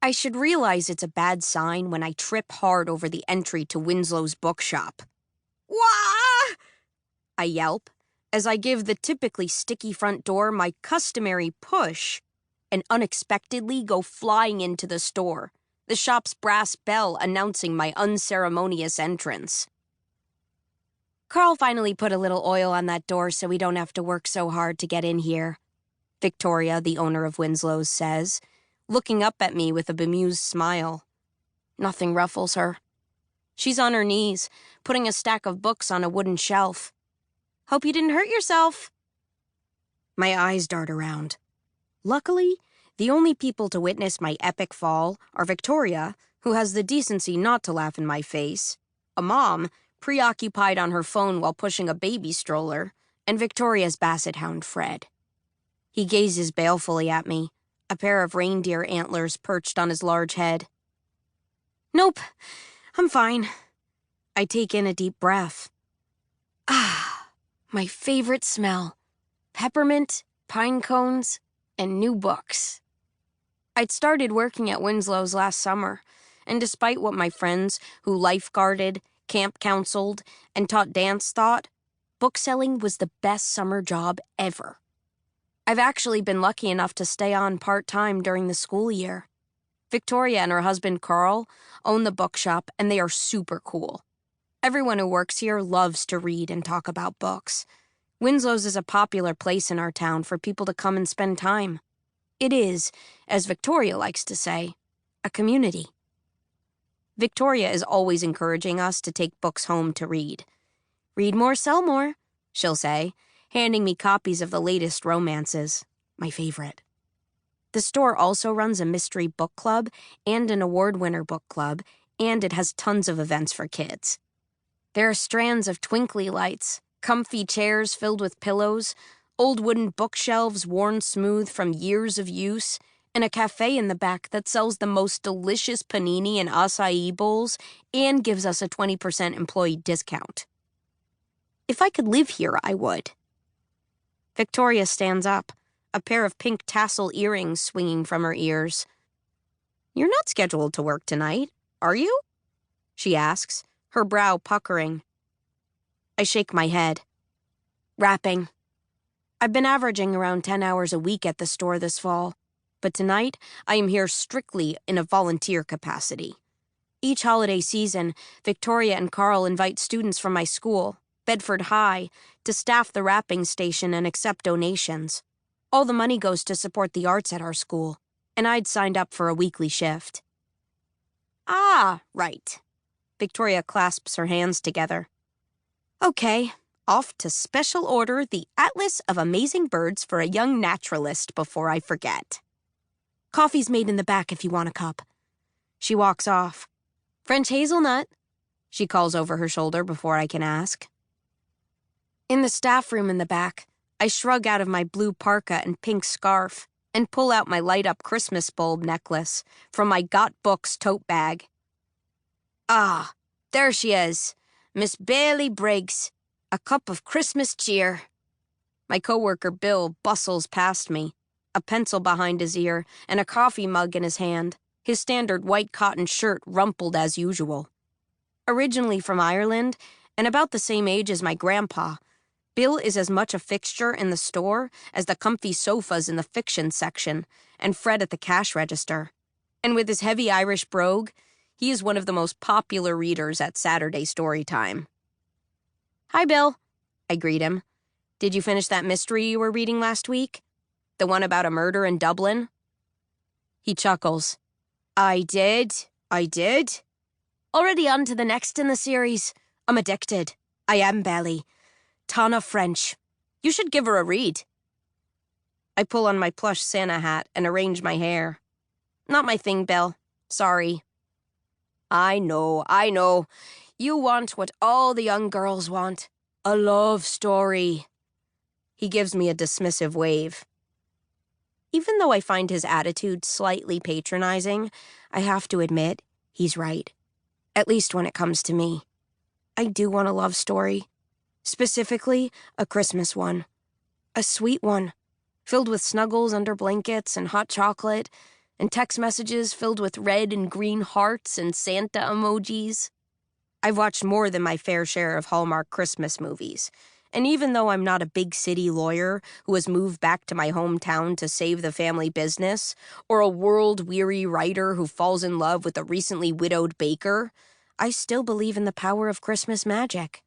I should realize it's a bad sign when I trip hard over the entry to Winslow's bookshop. Wah! I yelp as I give the typically sticky front door my customary push and unexpectedly go flying into the store, the shop's brass bell announcing my unceremonious entrance. Carl finally put a little oil on that door so we don't have to work so hard to get in here, Victoria, the owner of Winslow's, says, looking up at me with a bemused smile. Nothing ruffles her. She's on her knees, putting a stack of books on a wooden shelf. Hope you didn't hurt yourself. My eyes dart around. Luckily, the only people to witness my epic fall are Victoria, who has the decency not to laugh in my face, a mom, preoccupied on her phone while pushing a baby stroller, and Victoria's basset hound, Fred. He gazes balefully at me, a pair of reindeer antlers perched on his large head. Nope, I'm fine. I take in a deep breath. Ah, my favorite smell. Peppermint, pine cones, and new books. I'd started working at Winslow's last summer, and despite what my friends who lifeguarded, camp counseled, and taught dance thought, bookselling was the best summer job ever. I've actually been lucky enough to stay on part-time during the school year. Victoria and her husband Carl own the bookshop, and they are super cool. Everyone who works here loves to read and talk about books. Winslow's is a popular place in our town for people to come and spend time. It is, as Victoria likes to say, a community. Victoria is always encouraging us to take books home to read. Read more, sell more, she'll say, handing me copies of the latest romances, my favorite. The store also runs a mystery book club and an award winner book club, and it has tons of events for kids. There are strands of twinkly lights, comfy chairs filled with pillows, old wooden bookshelves worn smooth from years of use, and a cafe in the back that sells the most delicious panini and acai bowls and gives us a 20% employee discount. If I could live here, I would. Victoria stands up, a pair of pink tassel earrings swinging from her ears. You're not scheduled to work tonight, are you? She asks, her brow puckering. I shake my head. Wrapping. I've been averaging around 10 hours a week at the store this fall, but tonight I am here strictly in a volunteer capacity. Each holiday season, Victoria and Carl invite students from my school, Bedford High, to staff the wrapping station and accept donations. All the money goes to support the arts at our school, and I'd signed up for a weekly shift. Ah, right. Victoria clasps her hands together. Okay, off to special order the Atlas of Amazing Birds for a young naturalist before I forget. Coffee's made in the back if you want a cup. She walks off. French hazelnut, she calls over her shoulder before I can ask. In the staff room in the back, I shrug out of my blue parka and pink scarf and pull out my light-up Christmas bulb necklace from my Got Books tote bag. Ah, there she is, Miss Bailey Briggs, a cup of Christmas cheer. My coworker Bill bustles past me, a pencil behind his ear and a coffee mug in his hand, his standard white cotton shirt rumpled as usual. Originally from Ireland and about the same age as my grandpa, Bill is as much a fixture in the store as the comfy sofas in the fiction section and Fred at the cash register. And with his heavy Irish brogue, he is one of the most popular readers at Saturday story time. Hi, Bill, I greet him. Did you finish that mystery you were reading last week? The one about a murder in Dublin? He chuckles. I did. Already on to the next in the series. I'm addicted. I am, Belly. Ton of French. You should give her a read. I pull on my plush Santa hat and arrange my hair. Not my thing, Bill. Sorry. I know. You want what all the young girls want. A love story. He gives me a dismissive wave. Even though I find his attitude slightly patronizing, I have to admit, he's right. At least when it comes to me. I do want a love story. Specifically, a Christmas one. A sweet one, filled with snuggles under blankets and hot chocolate, and text messages filled with red and green hearts and Santa emojis. I've watched more than my fair share of Hallmark Christmas movies, and even though I'm not a big city lawyer who has moved back to my hometown to save the family business, or a world-weary writer who falls in love with a recently widowed baker, I still believe in the power of Christmas magic.